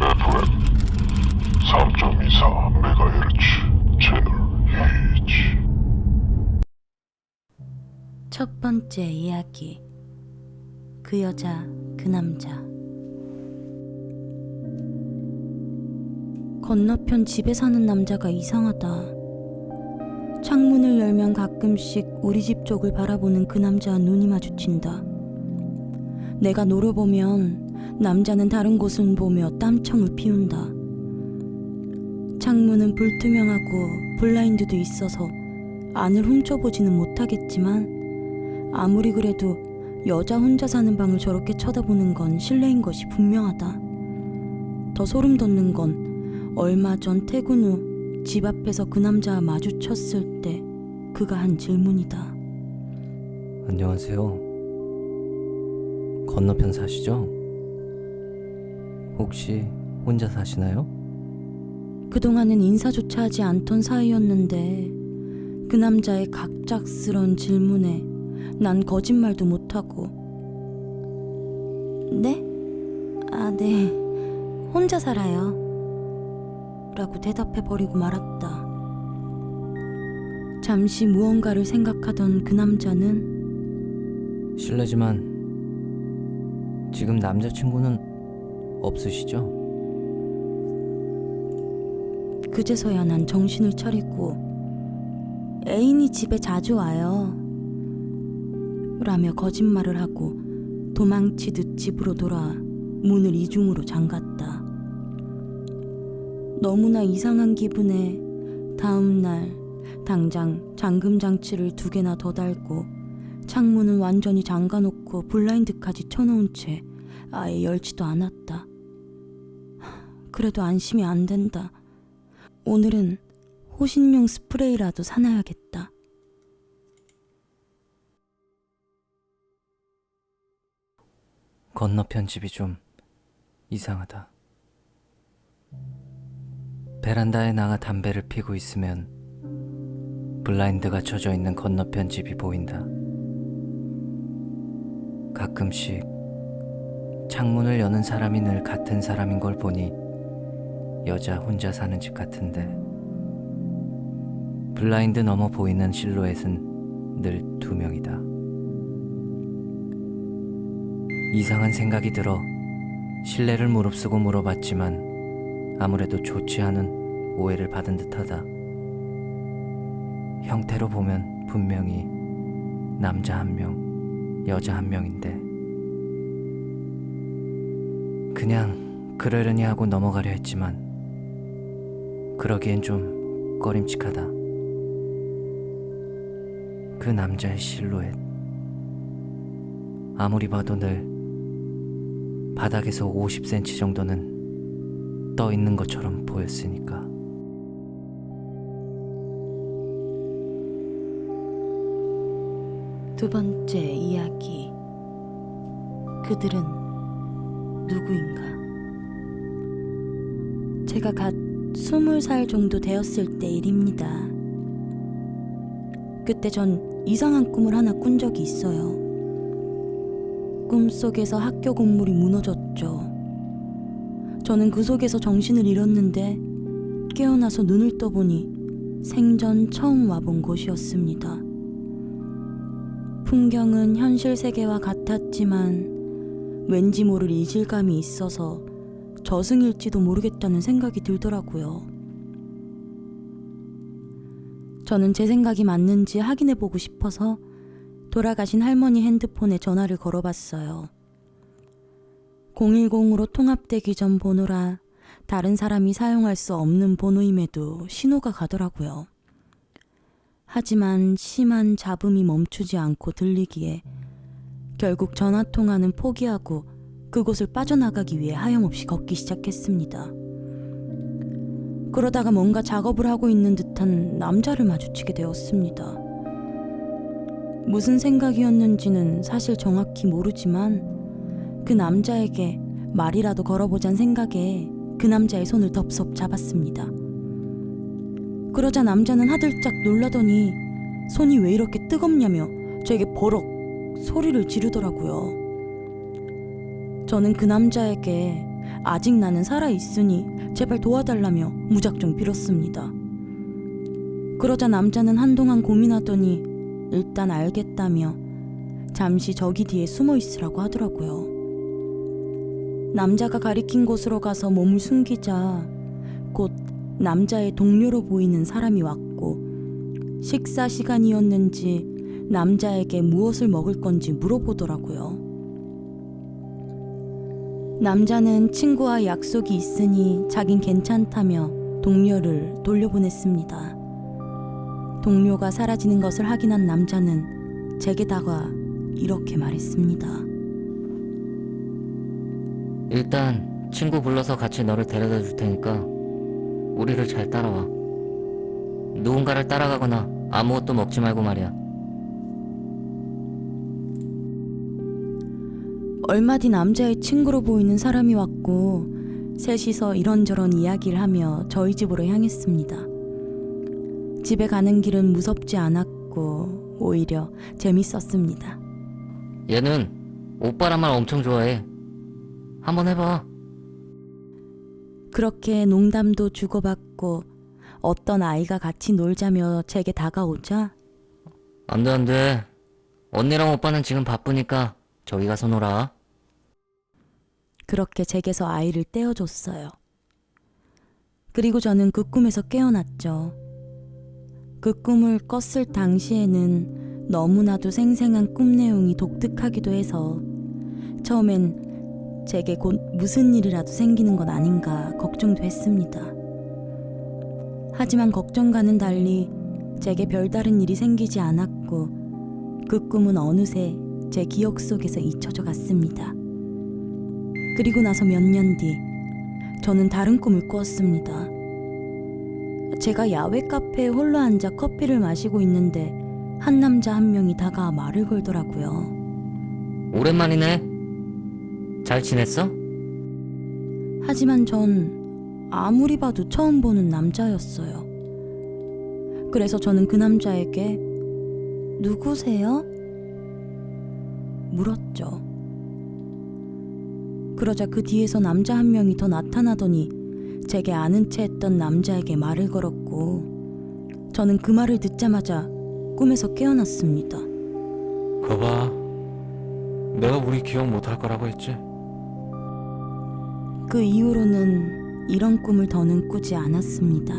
FM 3.24MHz 채널 H. 첫 번째 이야기. 그 여자, 그 남자. 건너편 집에 사는 남자가 이상하다. 창문을 열면 가끔씩 우리 집 쪽을 바라보는 그 남자와 눈이 마주친다. 내가 노려보면 남자는 다른 곳을 보며 땀청을 피운다. 창문은 불투명하고 블라인드도 있어서 안을 훔쳐보지는 못하겠지만 아무리 그래도 여자 혼자 사는 방을 저렇게 쳐다보는 건 실례인 것이 분명하다. 더 소름 돋는 건 얼마 전 퇴근 후 집 앞에서 그 남자와 마주쳤을 때 그가 한 질문이다. 안녕하세요. 건너편 사시죠? 혹시 혼자 사시나요? 그동안은 인사조차 하지 않던 사이였는데 그 남자의 갑작스런 질문에 난 거짓말도 못하고 네? 네. 혼자 살아요. 라고 대답해버리고 말았다. 잠시 무언가를 생각하던 그 남자는 실례지만 지금 남자친구는 없으시죠? 그제서야 난 정신을 차리고 애인이 집에 자주 와요. 라며 거짓말을 하고 도망치듯 집으로 돌아와 문을 이중으로 잠갔다. 너무나 이상한 기분에 다음날 당장 잠금 장치를 2개나 더 달고 창문은 완전히 잠가놓고 블라인드까지 쳐놓은 채 아예 열지도 않았다. 그래도 안심이 안 된다. 오늘은 호신용 스프레이라도 사놔야겠다. 건너편 집이 좀 이상하다. 베란다에 나가 담배를 피고 있으면 블라인드가 쳐져 있는 건너편 집이 보인다. 가끔씩 창문을 여는 사람이 늘 같은 사람인 걸 보니 여자 혼자 사는 집 같은데 블라인드 너머 보이는 실루엣은 늘 2명이다. 이상한 생각이 들어 실례를 무릅쓰고 물어봤지만 아무래도 좋지 않은 오해를 받은 듯하다. 형태로 보면 분명히 남자 1명, 여자 1명인데 그냥 그러려니 하고 넘어가려 했지만 그러기엔 좀 꺼림칙하다. 그 남자의 실루엣, 아무리 봐도 늘 바닥에서 50cm 정도는 떠 있는 것처럼 보였으니까. 두 번째 이야기. 그들은 누구인가? 제가 갓 20살 정도 되었을 때 일입니다. 그때 전 이상한 꿈을 하나 꾼 적이 있어요. 꿈속에서 학교 건물이 무너졌죠. 저는 그 속에서 정신을 잃었는데 깨어나서 눈을 떠보니 생전 처음 와본 곳이었습니다. 풍경은 현실 세계와 같았지만 왠지 모를 이질감이 있어서 저승일지도 모르겠다는 생각이 들더라고요. 저는 제 생각이 맞는지 확인해보고 싶어서 돌아가신 할머니 핸드폰에 전화를 걸어봤어요. 010으로 통합되기 전 번호라 다른 사람이 사용할 수 없는 번호임에도 신호가 가더라고요. 하지만 심한 잡음이 멈추지 않고 들리기에 결국 전화통화는 포기하고 그곳을 빠져나가기 위해 하염없이 걷기 시작했습니다. 그러다가 뭔가 작업을 하고 있는 듯한 남자를 마주치게 되었습니다. 무슨 생각이었는지는 사실 정확히 모르지만 그 남자에게 말이라도 걸어보자는 생각에 그 남자의 손을 덥석 잡았습니다. 그러자 남자는 하들짝 놀라더니 손이 왜 이렇게 뜨겁냐며 저에게 버럭 소리를 지르더라고요. 저는 그 남자에게 아직 나는 살아있으니 제발 도와달라며 무작정 빌었습니다. 그러자 남자는 한동안 고민하더니 일단 알겠다며 잠시 저기 뒤에 숨어 있으라고 하더라고요. 남자가 가리킨 곳으로 가서 몸을 숨기자 곧 남자의 동료로 보이는 사람이 왔고 식사 시간이었는지 남자에게 무엇을 먹을 건지 물어보더라고요. 남자는 친구와 약속이 있으니 자긴 괜찮다며 동료를 돌려보냈습니다. 동료가 사라지는 것을 확인한 남자는 제게 다가 이렇게 말했습니다. 일단 친구 불러서 같이 너를 데려다 줄 테니까 우리를 잘 따라와. 누군가를 따라가거나 아무것도 먹지 말고 말이야. 얼마 뒤 남자의 친구로 보이는 사람이 왔고 셋이서 이런저런 이야기를 하며 저희 집으로 향했습니다. 집에 가는 길은 무섭지 않았고 오히려 재밌었습니다. 얘는 오빠란 말 엄청 좋아해. 한번 해봐. 그렇게 농담도 주고받고 어떤 아이가 같이 놀자며 제게 다가오자 안 돼. 언니랑 오빠는 지금 바쁘니까 저기 가서 놀아. 그렇게 제게서 아이를 떼어줬어요. 그리고 저는 그 꿈에서 깨어났죠. 그 꿈을 꿨을 당시에는 너무나도 생생한 꿈 내용이 독특하기도 해서 처음엔 제게 곧 무슨 일이라도 생기는 건 아닌가 걱정도 했습니다. 하지만 걱정과는 달리 제게 별다른 일이 생기지 않았고 그 꿈은 어느새 제 기억 속에서 잊혀져 갔습니다. 그리고 나서 몇 년 뒤 저는 다른 꿈을 꾸었습니다. 제가 야외 카페에 홀로 앉아 커피를 마시고 있는데 한 남자 한 명이 다가와 말을 걸더라고요. 오랜만이네. 잘 지냈어? 하지만 전 아무리 봐도 처음 보는 남자였어요. 그래서 저는 그 남자에게 누구세요? 물었죠. 그러자 그 뒤에서 남자 한 명이 더 나타나더니 제게 아는 체 했던 남자에게 말을 걸었고 저는 그 말을 듣자마자 꿈에서 깨어났습니다. 거봐, 내가 우리 기억 못할 거라고 했지? 그 이후로는 이런 꿈을 더는 꾸지 않았습니다.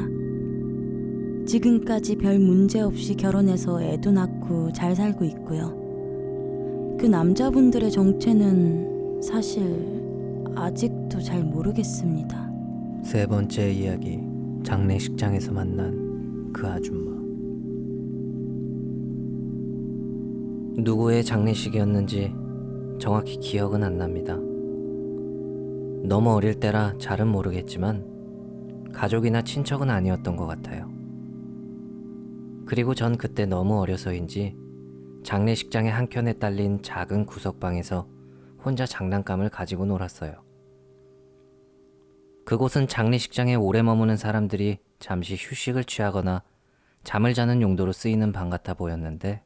지금까지 별 문제 없이 결혼해서 애도 낳고 잘 살고 있고요. 그 남자분들의 정체는 사실 아직도 잘 모르겠습니다. 세 번째 이야기. 장례식장에서 만난 그 아줌마. 누구의 장례식이었는지 정확히 기억은 안 납니다. 너무 어릴 때라 잘은 모르겠지만 가족이나 친척은 아니었던 것 같아요. 그리고 전 그때 너무 어려서인지 장례식장의 한켠에 딸린 작은 구석방에서 혼자 장난감을 가지고 놀았어요. 그곳은 장례식장에 오래 머무는 사람들이 잠시 휴식을 취하거나 잠을 자는 용도로 쓰이는 방 같아 보였는데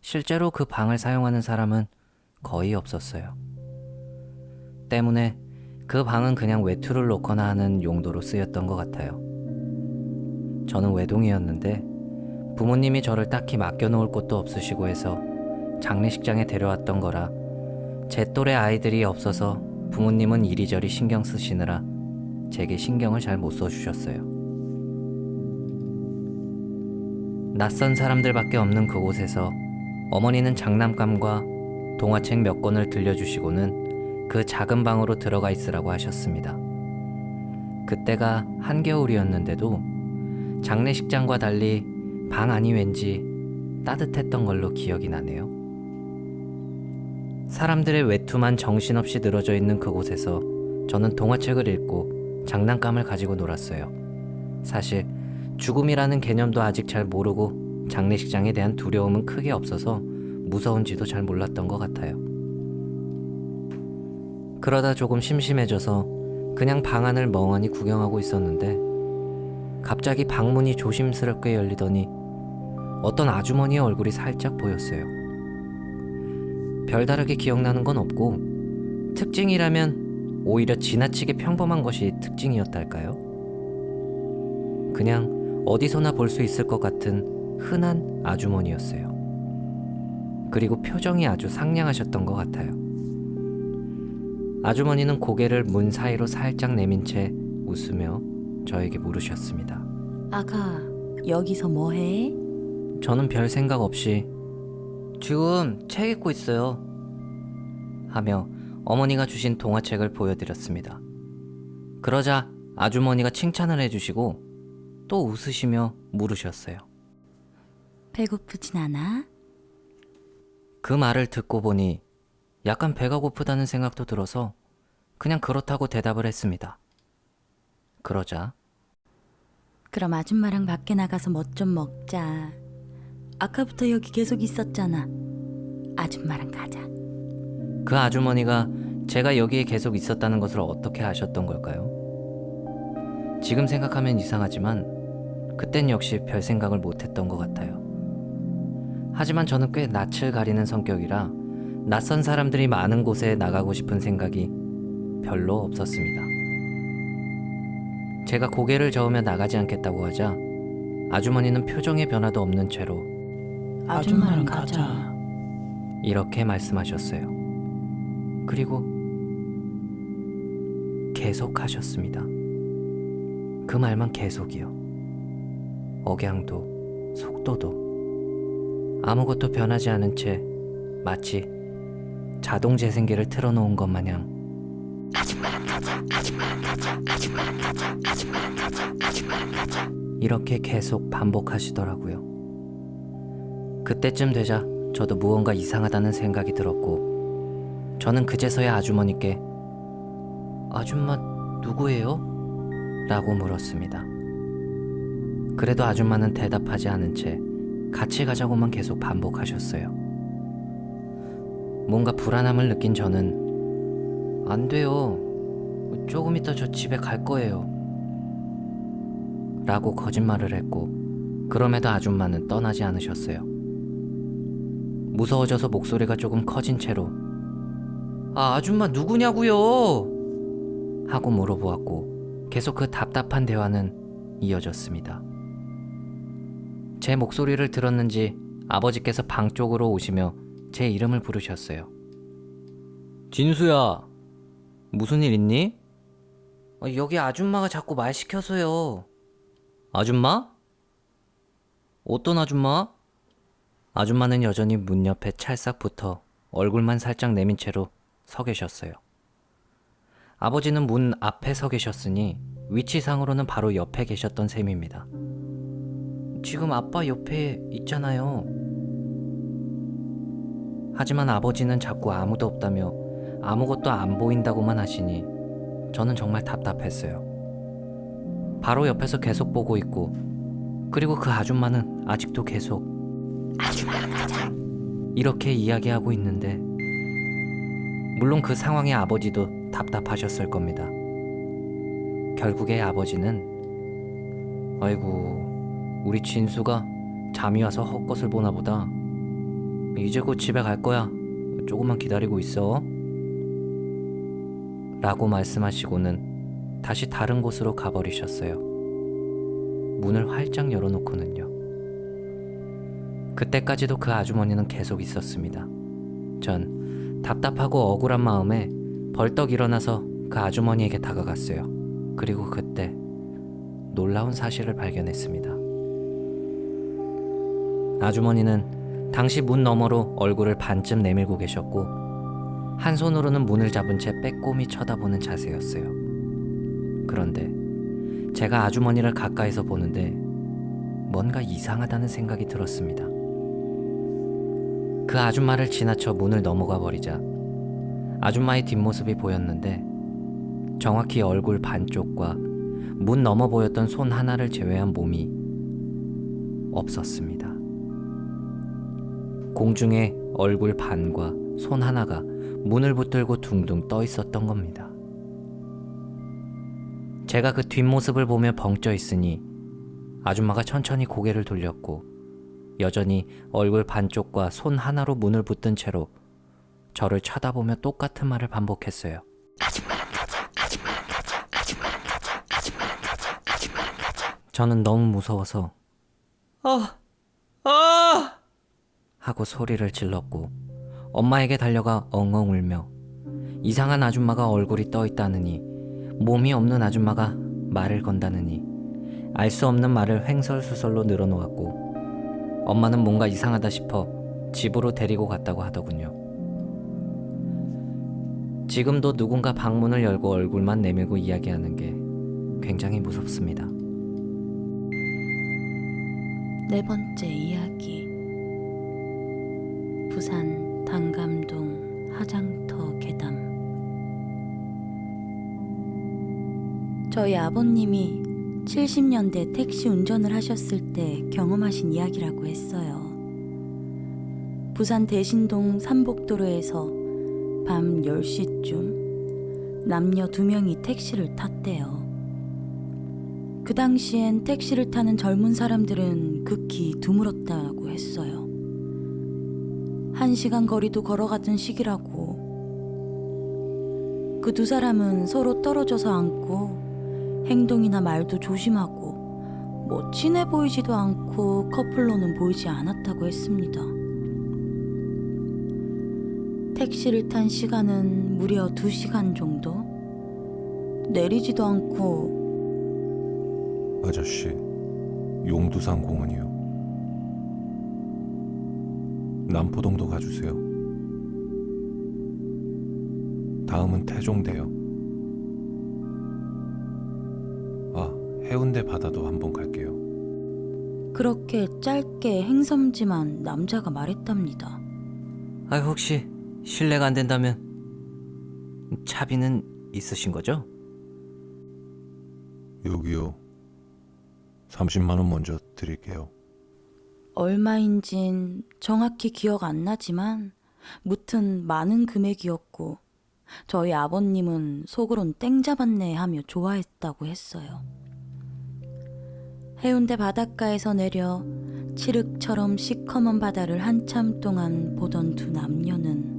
실제로 그 방을 사용하는 사람은 거의 없었어요. 때문에 그 방은 그냥 외투를 놓거나 하는 용도로 쓰였던 것 같아요. 저는 외동이었는데 부모님이 저를 딱히 맡겨놓을 곳도 없으시고 해서 장례식장에 데려왔던 거라 제 또래 아이들이 없어서 부모님은 이리저리 신경 쓰시느라 제게 신경을 잘 못 써주셨어요. 낯선 사람들밖에 없는 그곳에서 어머니는 장난감과 동화책 몇 권을 들려주시고는 그 작은 방으로 들어가 있으라고 하셨습니다. 그때가 한겨울이었는데도 장례식장과 달리 방 안이 왠지 따뜻했던 걸로 기억이 나네요. 사람들의 외투만 정신없이 늘어져 있는 그곳에서 저는 동화책을 읽고 장난감을 가지고 놀았어요. 사실 죽음이라는 개념도 아직 잘 모르고 장례식장에 대한 두려움은 크게 없어서 무서운지도 잘 몰랐던 것 같아요. 그러다 조금 심심해져서 그냥 방 안을 멍하니 구경하고 있었는데 갑자기 방문이 조심스럽게 열리더니 어떤 아주머니의 얼굴이 살짝 보였어요. 별다르게 기억나는 건 없고 특징이라면 오히려 지나치게 평범한 것이 특징이었달까요? 그냥 어디서나 볼 수 있을 것 같은 흔한 아주머니였어요. 그리고 표정이 아주 상냥하셨던 것 같아요. 아주머니는 고개를 문 사이로 살짝 내민 채 웃으며 저에게 물으셨습니다. 아가, 여기서 뭐해? 저는 별 생각 없이 지금 책 읽고 있어요 하며 어머니가 주신 동화책을 보여드렸습니다. 그러자 아주머니가 칭찬을 해주시고 또 웃으시며 물으셨어요. 배고프진 않아? 그 말을 듣고 보니 약간 배가 고프다는 생각도 들어서 그냥 그렇다고 대답을 했습니다. 그러자 그럼 아줌마랑 밖에 나가서 뭐 좀 먹자. 아까부터 여기 계속 있었잖아. 아줌마랑 가자. 그 아주머니가 제가 여기에 계속 있었다는 것을 어떻게 아셨던 걸까요? 지금 생각하면 이상하지만 그땐 역시 별 생각을 못했던 것 같아요. 하지만 저는 꽤 낯을 가리는 성격이라 낯선 사람들이 많은 곳에 나가고 싶은 생각이 별로 없었습니다. 제가 고개를 저으며 나가지 않겠다고 하자 아주머니는 표정의 변화도 없는 채로 아줌마랑 가자. 이렇게 말씀하셨어요. 그리고 계속 하셨습니다. 그 말만 계속이요. 억양도 속도도 아무것도 변하지 않은 채 마치 자동 재생기를 틀어놓은 것 마냥 아줌마랑 가자, 아줌마랑 가자, 아줌마랑 가자, 아줌마랑 가자, 아줌마랑 가자 이렇게 계속 반복하시더라고요. 그때쯤 되자 저도 무언가 이상하다는 생각이 들었고 저는 그제서야 아주머니께 아줌마 누구예요? 라고 물었습니다. 그래도 아줌마는 대답하지 않은 채 같이 가자고만 계속 반복하셨어요. 뭔가 불안함을 느낀 저는 안 돼요. 조금 있다 저 집에 갈 거예요. 라고 거짓말을 했고 그럼에도 아줌마는 떠나지 않으셨어요. 무서워져서 목소리가 조금 커진 채로 아줌마 누구냐고요? 하고 물어보았고 계속 그 답답한 대화는 이어졌습니다. 제 목소리를 들었는지 아버지께서 방 쪽으로 오시며 제 이름을 부르셨어요. 진수야, 무슨 일 있니? 여기 아줌마가 자꾸 말 시켜서요. 아줌마? 어떤 아줌마? 아줌마는 여전히 문 옆에 찰싹 붙어 얼굴만 살짝 내민 채로 서 계셨어요. 아버지는 문 앞에 서 계셨으니 위치상으로는 바로 옆에 계셨던 셈입니다. 지금 아빠 옆에 있잖아요. 하지만 아버지는 자꾸 아무도 없다며 아무것도 안 보인다고만 하시니 저는 정말 답답했어요. 바로 옆에서 계속 보고 있고 그리고 그 아줌마는 아직도 계속 아줌마랑 가자 이렇게 이야기하고 있는데 물론 그 상황에 아버지도 답답하셨을 겁니다. 결국에 아버지는 아이고 우리 진수가 잠이 와서 헛것을 보나 보다. 이제 곧 집에 갈 거야. 조금만 기다리고 있어. 라고 말씀하시고는 다시 다른 곳으로 가버리셨어요. 문을 활짝 열어놓고는요. 그때까지도 그 아주머니는 계속 있었습니다. 전 답답하고 억울한 마음에 벌떡 일어나서 그 아주머니에게 다가갔어요. 그리고 그때 놀라운 사실을 발견했습니다. 아주머니는 당시 문 너머로 얼굴을 반쯤 내밀고 계셨고 한 손으로는 문을 잡은 채 빼꼼히 쳐다보는 자세였어요. 그런데 제가 아주머니를 가까이서 보는데 뭔가 이상하다는 생각이 들었습니다. 그 아줌마를 지나쳐 문을 넘어가 버리자 아줌마의 뒷모습이 보였는데 정확히 얼굴 반쪽과 문 너머 보였던 손 하나를 제외한 몸이 없었습니다. 공중에 얼굴 반과 손 하나가 문을 붙들고 둥둥 떠 있었던 겁니다. 제가 그 뒷모습을 보며 벙쪄 있으니 아줌마가 천천히 고개를 돌렸고 여전히 얼굴 반쪽과 손 하나로 문을 붙든 채로 저를 쳐다보며 똑같은 말을 반복했어요. 저는 너무 무서워서 하고 소리를 질렀고 엄마에게 달려가 엉엉 울며 이상한 아줌마가 얼굴이 떠 있다느니 몸이 없는 아줌마가 말을 건다느니 알 수 없는 말을 횡설수설로 늘어놓았고 엄마는 뭔가 이상하다 싶어 집으로 데리고 갔다고 하더군요. 지금도 누군가 방문을 열고 얼굴만 내밀고 이야기하는 게 굉장히 무섭습니다. 네 번째 이야기. 부산 단감동 하장터 계담. 저희 아버님이 70년대 택시 운전을 하셨을 때 경험하신 이야기라고 했어요. 부산 대신동 삼복도로에서 밤 10시쯤 남녀 2명이 택시를 탔대요. 그 당시엔 택시를 타는 젊은 사람들은 극히 드물었다고 했어요. 1시간 거리도 걸어가던 시기라고. 그 두 사람은 서로 떨어져서 앉고 행동이나 말도 조심하고 뭐 친해 보이지도 않고 커플로는 보이지 않았다고 했습니다. 택시를 탄 시간은 무려 2시간 정도? 내리지도 않고. 아저씨, 용두산 공원이요. 남포동도 가주세요. 다음은 태종대요. 해운대 바다도 한번 갈게요. 그렇게 짧게 행섬지만 남자가 말했답니다. 혹시 실례가 안 된다면 차비는 있으신 거죠? 여기요. 30만 원 먼저 드릴게요. 얼마인진 정확히 기억 안 나지만 무튼 많은 금액이었고 저희 아버님은 속으론 땡 잡았네 하며 좋아했다고 했어요. 해운대 바닷가에서 내려 칠흑처럼 시커먼 바다를 한참 동안 보던 두 남녀는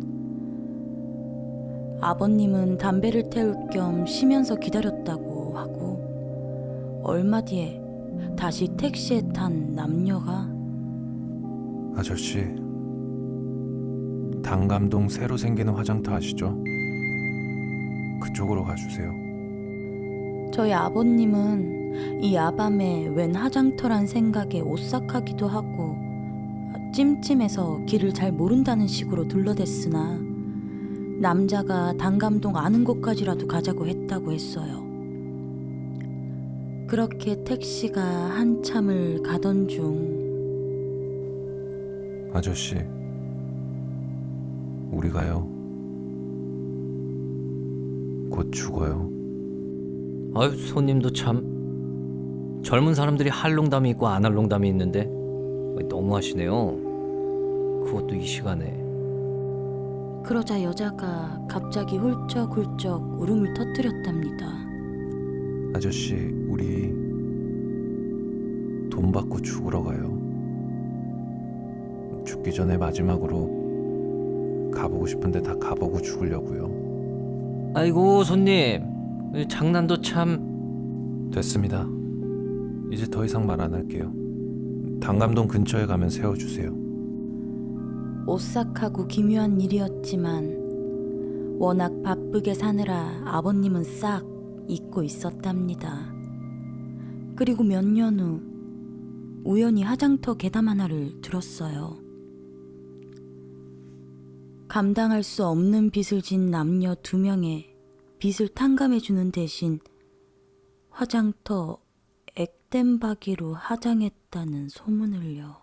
아버님은 담배를 태울 겸 쉬면서 기다렸다고 하고 얼마 뒤에 다시 택시에 탄 남녀가 아저씨, 단감동 새로 생기는 화장터 아시죠? 그쪽으로 가주세요. 저희 아버님은 이 야밤에 웬 화장터란 생각에 오싹하기도 하고 찜찜해서 길을 잘 모른다는 식으로 둘러댔으나 남자가 단감동 아는 곳까지라도 가자고 했다고 했어요. 그렇게 택시가 한참을 가던 중 아저씨, 우리가요. 곧 죽어요. 손님도 참 젊은 사람들이 할 농담이 있고 안 할 농담이 있는데 너무하시네요. 그것도 이 시간에. 그러자 여자가 갑자기 훌쩍훌쩍 울음을 터뜨렸답니다. 아저씨, 우리 돈 받고 죽으러 가요. 죽기 전에 마지막으로 가보고 싶은데 다 가보고 죽으려고요. 아이고 손님, 장난도 참. 됐습니다. 이제 더 이상 말 안 할게요. 단감동 근처에 가면 세워주세요. 오싹하고 기묘한 일이었지만 워낙 바쁘게 사느라 아버님은 싹 잊고 있었답니다. 그리고 몇 년 후 우연히 화장터 계담 하나를 들었어요. 감당할 수 없는 빚을 진 남녀 2명의 빚을 탕감해주는 대신 화장터 액땜바기로 화장했다는 소문을요.